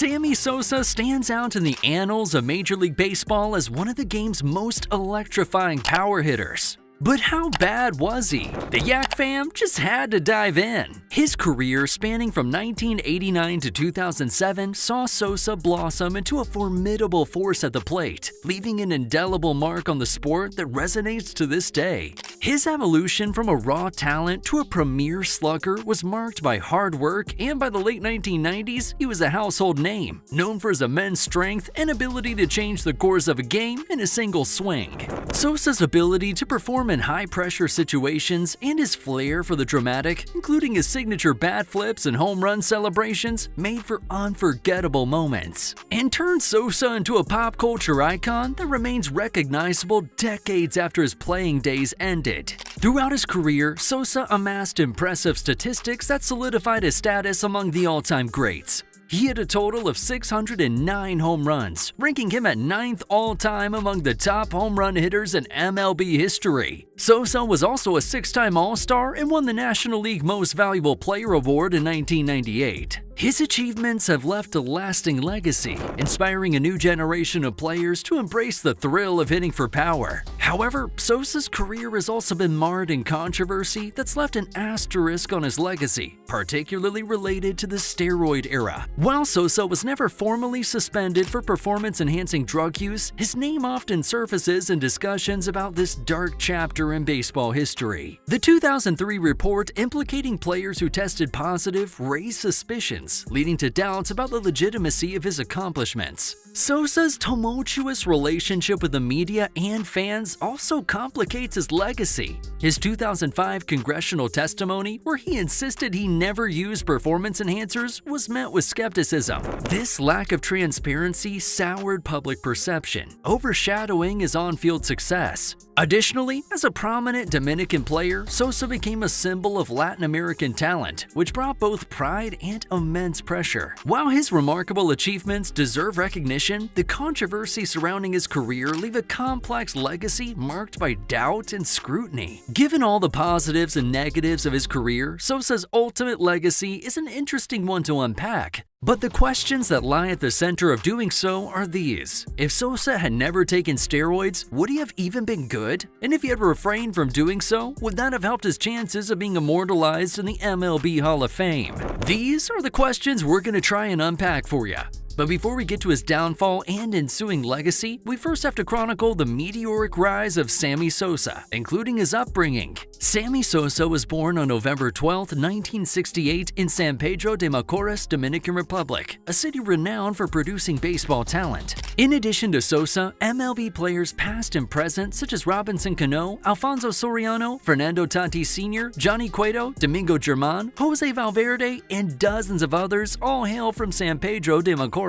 Sammy Sosa stands out in the annals of Major League Baseball as one of the game's most electrifying power hitters. But how bad was he? The Yak Fam just had to dive in. His career, spanning from 1989 to 2007, saw Sosa blossom into a formidable force at the plate, leaving an indelible mark on the sport that resonates to this day. His evolution from a raw talent to a premier slugger was marked by hard work, and by the late 1990s, he was a household name, known for his immense strength and ability to change the course of a game in a single swing. Sosa's ability to perform in high-pressure situations and his flair for the dramatic, including his signature bat flips and home run celebrations, made for unforgettable moments, and turned Sosa into a pop culture icon that remains recognizable decades after his playing days ended. Throughout his career, Sosa amassed impressive statistics that solidified his status among the all-time greats. He hit a total of 609 home runs, ranking him at 9th all-time among the top home run hitters in MLB history. Sosa was also a 6-time All-Star and won the National League Most Valuable Player Award in 1998. His achievements have left a lasting legacy, inspiring a new generation of players to embrace the thrill of hitting for power. However, Sosa's career has also been marred in controversy that's left an asterisk on his legacy, particularly related to the steroid era. While Sosa was never formally suspended for performance-enhancing drug use, his name often surfaces in discussions about this dark chapter in baseball history. The 2003 report implicating players who tested positive raised suspicions, leading to doubts about the legitimacy of his accomplishments. Sosa's tumultuous relationship with the media and fans also complicates his legacy. His 2005 congressional testimony, where he insisted he never used performance enhancers, was met with skepticism. This lack of transparency soured public perception, overshadowing his on-field success. Additionally, as a prominent Dominican player, Sosa became a symbol of Latin American talent, which brought both pride and immense pressure. While his remarkable achievements deserve recognition, the controversy surrounding his career leave a complex legacy marked by doubt and scrutiny. Given all the positives and negatives of his career, Sosa's ultimate legacy is an interesting one to unpack. But the questions that lie at the center of doing so are these. If Sosa had never taken steroids, would he have even been good? And if he had refrained from doing so, would that have helped his chances of being immortalized in the MLB Hall of Fame? These are the questions we're going to try and unpack for you. But before we get to his downfall and ensuing legacy, we first have to chronicle the meteoric rise of Sammy Sosa, including his upbringing. Sammy Sosa was born on November 12, 1968 in San Pedro de Macorís, Dominican Republic, a city renowned for producing baseball talent. In addition to Sosa, MLB players past and present such as Robinson Cano, Alfonso Soriano, Fernando Tatis Sr., Johnny Cueto, Domingo Germán, Jose Valverde, and dozens of others all hail from San Pedro de Macorís.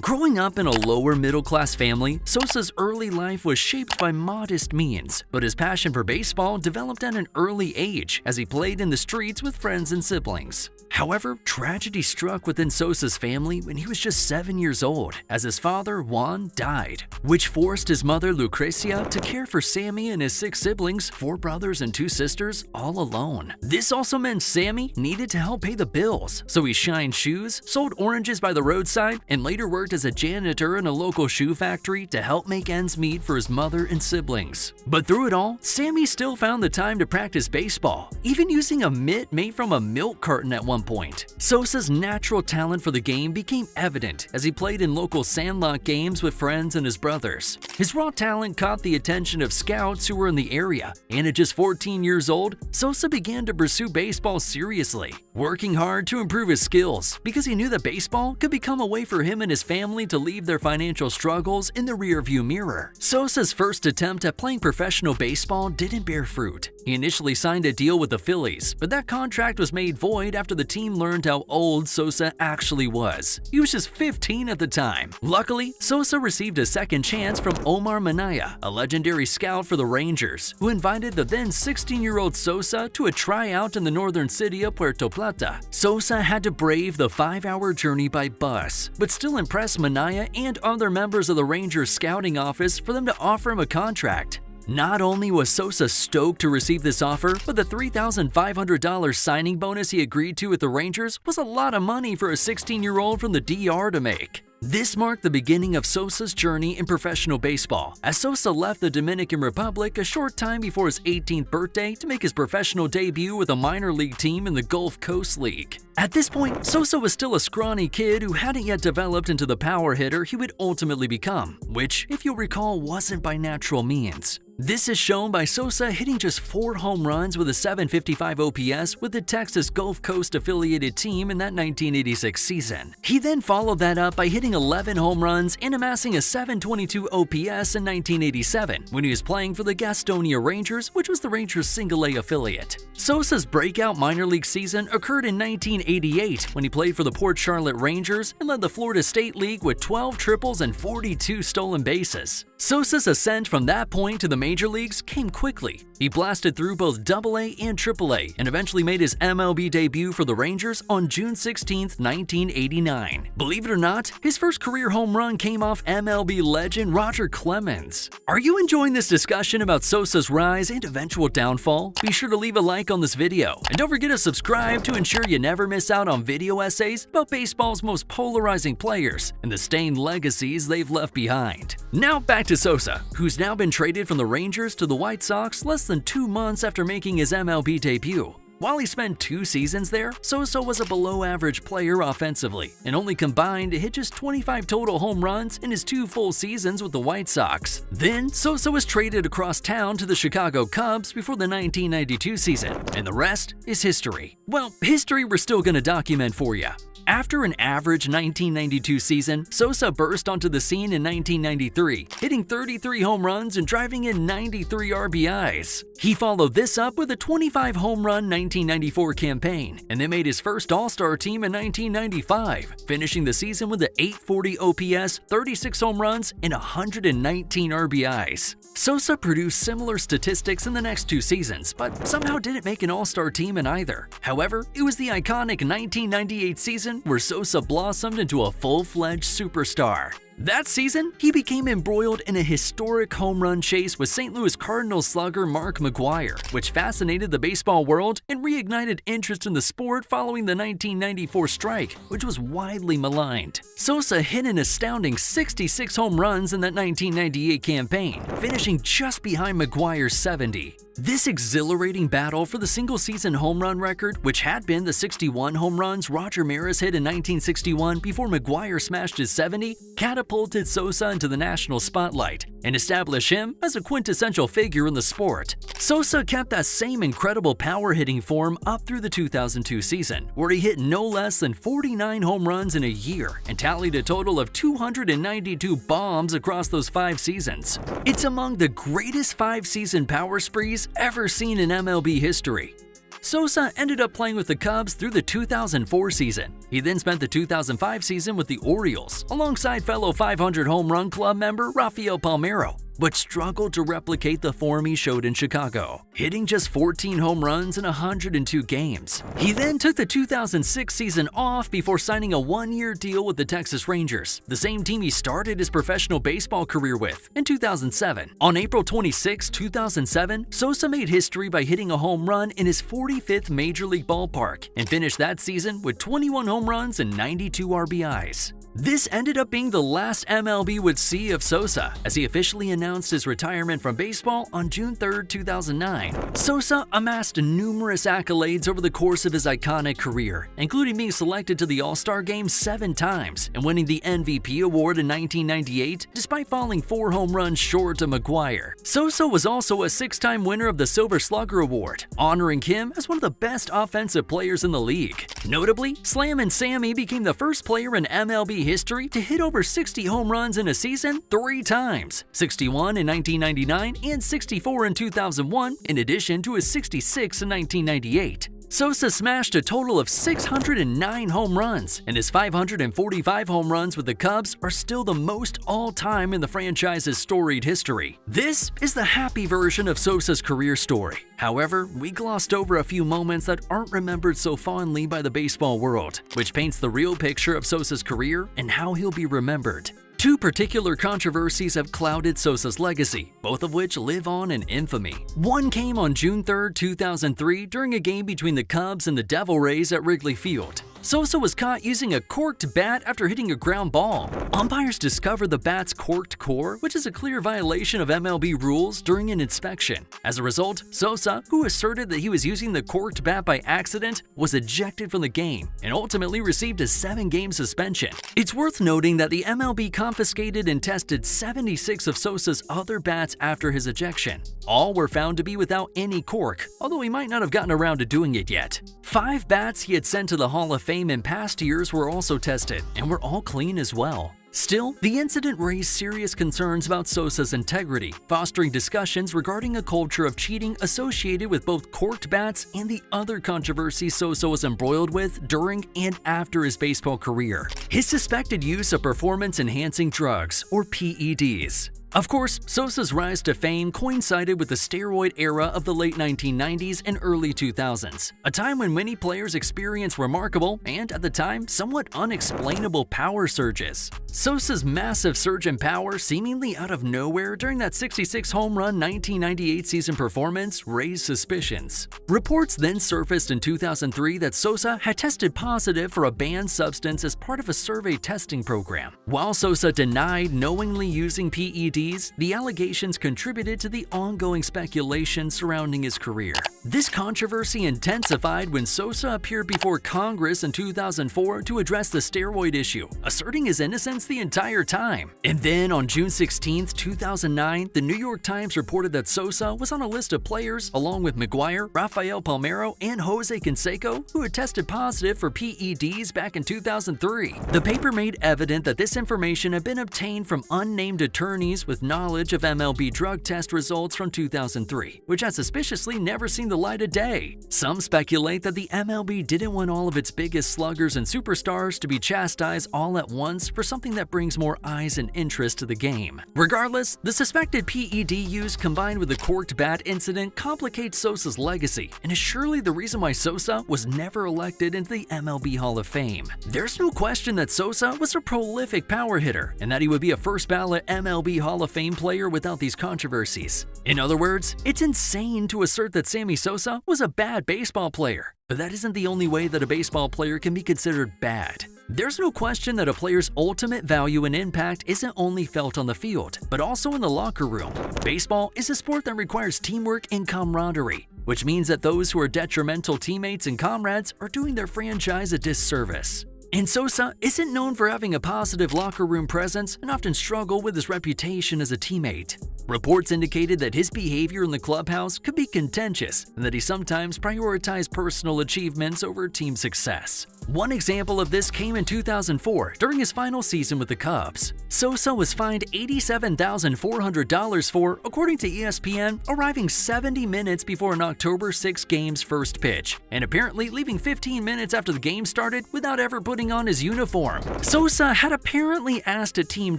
Growing up in a lower middle-class family, Sosa's early life was shaped by modest means, but his passion for baseball developed at an early age as he played in the streets with friends and siblings. However, tragedy struck within Sosa's family when he was just 7 years old, as his father, Juan, died, which forced his mother, Lucrecia, to care for Sammy and his 6 siblings, 4 brothers and 2 sisters, all alone. This also meant Sammy needed to help pay the bills, so he shined shoes, sold oranges by the roadside, and later worked as a janitor in a local shoe factory to help make ends meet for his mother and siblings. But through it all, Sammy still found the time to practice baseball, even using a mitt made from a milk carton at one point. Sosa's natural talent for the game became evident as he played in local sandlot games with friends and his brothers. His raw talent caught the attention of scouts who were in the area, and at just 14 years old, Sosa began to pursue baseball seriously, working hard to improve his skills because he knew that baseball could become a way for him and his family to leave their financial struggles in the rearview mirror. Sosa's first attempt at playing professional baseball didn't bear fruit. He initially signed a deal with the Phillies, but that contract was made void after the team learned how old Sosa actually was. He was just 15 at the time. Luckily, Sosa received a second chance from Omar Minaya, a legendary scout for the Rangers, who invited the then 16-year-old Sosa to a tryout in the northern city of Puerto Plata. Sosa had to brave the 5-hour journey by bus, but still impress Minaya and other members of the Rangers scouting office for them to offer him a contract. Not only was Sosa stoked to receive this offer, but the $3,500 signing bonus he agreed to with the Rangers was a lot of money for a 16-year-old from the DR to make. This marked the beginning of Sosa's journey in professional baseball, as Sosa left the Dominican Republic a short time before his 18th birthday to make his professional debut with a minor league team in the Gulf Coast League. At this point, Sosa was still a scrawny kid who hadn't yet developed into the power hitter he would ultimately become, which, if you'll recall, wasn't by natural means. This is shown by Sosa hitting just 4 home runs with a .755 OPS with the Texas Gulf Coast affiliated team in that 1986 season. He then followed that up by hitting 11 home runs and amassing a .722 OPS in 1987 when he was playing for the Gastonia Rangers, which was the Rangers' single-A affiliate. Sosa's breakout minor league season occurred in 1988 when he played for the Port Charlotte Rangers and led the Florida State League with 12 triples and 42 stolen bases. Sosa's ascent from that point to the major leagues came quickly. He blasted through both AA and AAA and eventually made his MLB debut for the Rangers on June 16, 1989. Believe it or not, his first career home run came off MLB legend Roger Clemens. Are you enjoying this discussion about Sosa's rise and eventual downfall? Be sure to leave a like on this video, and don't forget to subscribe to ensure you never miss out on video essays about baseball's most polarizing players and the stained legacies they've left behind. Now back to Sosa, who's now been traded from the Rangers to the White Sox less than 2 months after making his MLB debut. While he spent 2 seasons there, Sosa was a below-average player offensively and only combined to hit just 25 total home runs in his 2 full seasons with the White Sox. Then, Sosa was traded across town to the Chicago Cubs before the 1992 season, and the rest is history. Well, history we're still gonna document for you. After an average 1992 season, Sosa burst onto the scene in 1993, hitting 33 home runs and driving in 93 RBIs. He followed this up with a 25 home run 1994 campaign, and then made his first All-Star team in 1995, finishing the season with an .840 OPS, 36 home runs, and 119 RBIs. Sosa produced similar statistics in the next 2 seasons, but somehow didn't make an All-Star team in either. However, it was the iconic 1998 season where Sosa blossomed into a full-fledged superstar. That season, he became embroiled in a historic home run chase with St. Louis Cardinals slugger Mark McGwire, which fascinated the baseball world and reignited interest in the sport following the 1994 strike, which was widely maligned. Sosa hit an astounding 66 home runs in that 1998 campaign, finishing just behind McGwire's 70. This exhilarating battle for the single-season home run record, which had been the 61 home runs Roger Maris hit in 1961 before McGwire smashed his 70, catapulted Sosa into the national spotlight and established him as a quintessential figure in the sport. Sosa kept that same incredible power-hitting form up through the 2002 season, where he hit no less than 49 home runs in a year and tallied a total of 292 bombs across those 5 seasons. It's among the greatest 5-season power sprees ever seen in MLB history. Sosa ended up playing with the Cubs through the 2004 season. He then spent the 2005 season with the Orioles, alongside fellow 500 home run club member Rafael Palmeiro, but struggled to replicate the form he showed in Chicago, hitting just 14 home runs in 102 games. He then took the 2006 season off before signing a 1-year deal with the Texas Rangers, the same team he started his professional baseball career with, in 2007. On April 26, 2007, Sosa made history by hitting a home run in his 45th Major League ballpark and finished that season with 21 home runs and 92 RBIs. This ended up being the last MLB would see of Sosa, as he officially announced his retirement from baseball on June 3, 2009. Sosa amassed numerous accolades over the course of his iconic career, including being selected to the All-Star Game 7 times and winning the MVP award in 1998, despite falling 4 home runs short of McGwire. Sosa was also a 6-time winner of the Silver Slugger Award, honoring him as one of the best offensive players in the league. Notably, Slammin' Sammy became the first player in MLB history to hit over 60 home runs in a season 3 times, 61 in 1999 and 64 in 2001, in addition to his 66 in 1998. Sosa smashed a total of 609 home runs, and his 545 home runs with the Cubs are still the most all-time in the franchise's storied history. This is the happy version of Sosa's career story. However, we glossed over a few moments that aren't remembered so fondly by the baseball world, which paints the real picture of Sosa's career and how he'll be remembered. Two particular controversies have clouded Sosa's legacy, both of which live on in infamy. One came on June 3, 2003 during a game between the Cubs and the Devil Rays at Wrigley Field. Sosa was caught using a corked bat after hitting a ground ball. Umpires discovered the bat's corked core, which is a clear violation of MLB rules, during an inspection. As a result, Sosa, who asserted that he was using the corked bat by accident, was ejected from the game and ultimately received a 7-game suspension. It's worth noting that the MLB confiscated and tested 76 of Sosa's other bats after his ejection. All were found to be without any cork, although he might not have gotten around to doing it yet. 5 bats he had sent to the Hall of Fame in past years were also tested, and were all clean as well. Still, the incident raised serious concerns about Sosa's integrity, fostering discussions regarding a culture of cheating associated with both corked bats and the other controversies Sosa was embroiled with during and after his baseball career: his suspected use of performance-enhancing drugs, or PEDs. Of course, Sosa's rise to fame coincided with the steroid era of the late 1990s and early 2000s, a time when many players experienced remarkable and, at the time, somewhat unexplainable power surges. Sosa's massive surge in power, seemingly out of nowhere during that 66 home run 1998 season performance, raised suspicions. Reports then surfaced in 2003 that Sosa had tested positive for a banned substance as part of a survey testing program. While Sosa denied knowingly using PEDs, the allegations contributed to the ongoing speculation surrounding his career. This controversy intensified when Sosa appeared before Congress in 2004 to address the steroid issue, asserting his innocence the entire time. And then on June 16, 2009, the New York Times reported that Sosa was on a list of players along with McGuire, Rafael Palmeiro, and Jose Canseco who had tested positive for PEDs back in 2003. The paper made evident that this information had been obtained from unnamed attorneys with knowledge of MLB drug test results from 2003, which had suspiciously never seen the light of day. Some speculate that the MLB didn't want all of its biggest sluggers and superstars to be chastised all at once for something that brings more eyes and interest to the game. Regardless, the suspected PED use combined with the corked bat incident complicates Sosa's legacy and is surely the reason why Sosa was never elected into the MLB Hall of Fame. There's no question that Sosa was a prolific power hitter and that he would be a first-ballot MLB Hall of Fame player without these controversies. In other words, it's insane to assert that Sammy Sosa was a bad baseball player. But that isn't the only way that a baseball player can be considered bad. There's no question that a player's ultimate value and impact isn't only felt on the field, but also in the locker room. Baseball is a sport that requires teamwork and camaraderie, which means that those who are detrimental teammates and comrades are doing their franchise a disservice. And Sosa isn't known for having a positive locker room presence and often struggled with his reputation as a teammate. Reports indicated that his behavior in the clubhouse could be contentious and that he sometimes prioritized personal achievements over team success. One example of this came in 2004 during his final season with the Cubs. Sosa was fined $87,400 for, according to ESPN, arriving 70 minutes before an October 6 game's first pitch, and apparently leaving 15 minutes after the game started without ever putting on his uniform. Sosa had apparently asked a team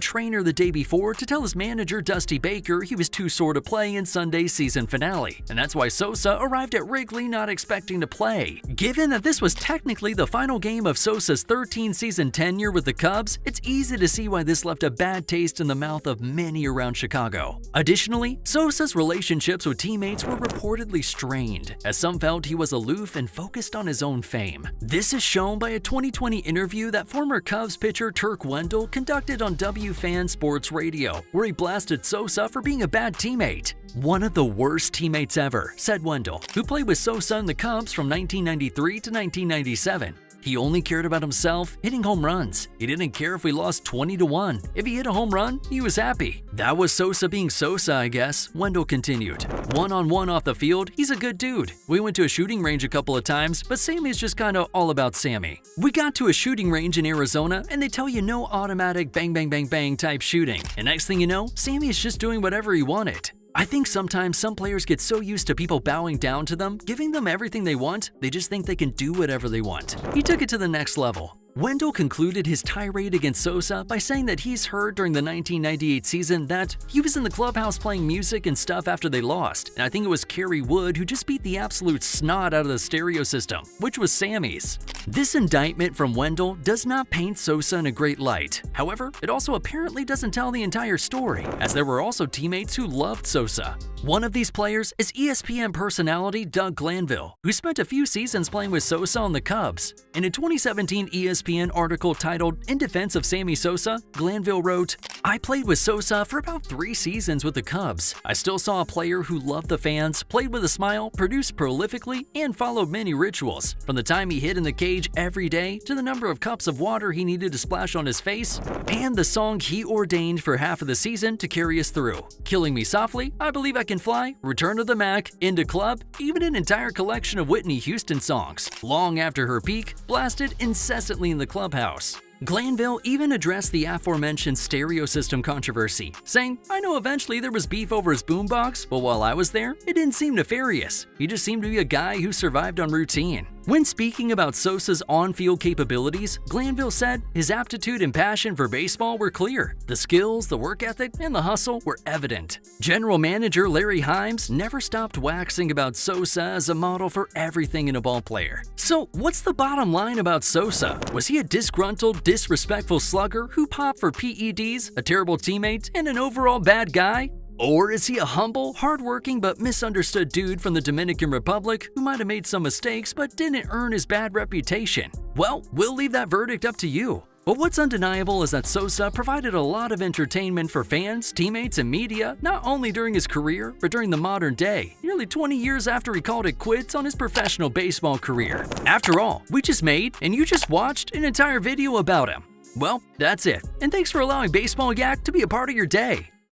trainer the day before to tell his manager Dusty Baker he was too sore to play in Sunday's season finale, and that's why Sosa arrived at Wrigley not expecting to play. Given that this was technically the final game of Sosa's 13-season tenure with the Cubs, it's easy to see why this left a bad taste in the mouth of many around Chicago. Additionally, Sosa's relationships with teammates were reportedly strained, as some felt he was aloof and focused on his own fame. This is shown by a 2020 interview that former Cubs pitcher Turk Wendell conducted on WFAN Sports Radio, where he blasted Sosa for being a bad teammate. "One of the worst teammates ever," said Wendell, who played with Sosa in the Cubs from 1993 to 1997. "He only cared about himself, hitting home runs. He didn't care if we lost 20-1. If he hit a home run, he was happy. That was Sosa being Sosa, I guess," Wendell continued. "One-on-one off the field, he's a good dude. We went to a shooting range a couple of times, but Sammy's just kinda all about Sammy. We got to a shooting range in Arizona, and they tell you no automatic bang bang bang bang type shooting. And next thing you know, Sammy's just doing whatever he wanted." I think sometimes some players get so used to people bowing down to them, giving them everything they want, they just think they can do whatever they want. He took it to the next level. Wendell concluded his tirade against Sosa by saying that he's heard during the 1998 season that he was in the clubhouse playing music and stuff after they lost, and I think it was Kerry Wood who just beat the absolute snot out of the stereo system, which was Sammy's. This indictment from Wendell does not paint Sosa in a great light. However, it also apparently doesn't tell the entire story, as there were also teammates who loved Sosa. One of these players is ESPN personality Doug Glanville, who spent a few seasons playing with Sosa on the Cubs. In a 2017 ESPN article titled "In Defense of Sammy Sosa," Glanville wrote, "I played with Sosa for about 3 seasons with the Cubs. I still saw a player who loved the fans, played with a smile, produced prolifically, and followed many rituals. From the time he hit in the cage every day to the number of cups of water he needed to splash on his face, and the song he ordained for half of the season to carry us through. Killing Me Softly, I Believe I Can Fly, Return of the Mac, Into Club, even an entire collection of Whitney Houston songs, long after her peak, blasted incessantly in the clubhouse." Glanville even addressed the aforementioned stereo system controversy, saying, "I know eventually there was beef over his boombox, but while I was there, it didn't seem nefarious. He just seemed to be a guy who survived on routine." When speaking about Sosa's on-field capabilities, Glanville said his aptitude and passion for baseball were clear. The skills, the work ethic, and the hustle were evident. General manager Larry Himes never stopped waxing about Sosa as a model for everything in a ballplayer. So what's the bottom line about Sosa? Was he a disgruntled, disrespectful slugger who popped for PEDs, a terrible teammate, and an overall bad guy? Or is he a humble, hardworking, but misunderstood dude from the Dominican Republic who might have made some mistakes but didn't earn his bad reputation? Well, we'll leave that verdict up to you. But what's undeniable is that Sosa provided a lot of entertainment for fans, teammates, and media, not only during his career, but during the modern day, nearly 20 years after he called it quits on his professional baseball career. After all, we just made, and you just watched, an entire video about him. Well, that's it, and thanks for allowing Baseball Yak to be a part of your day.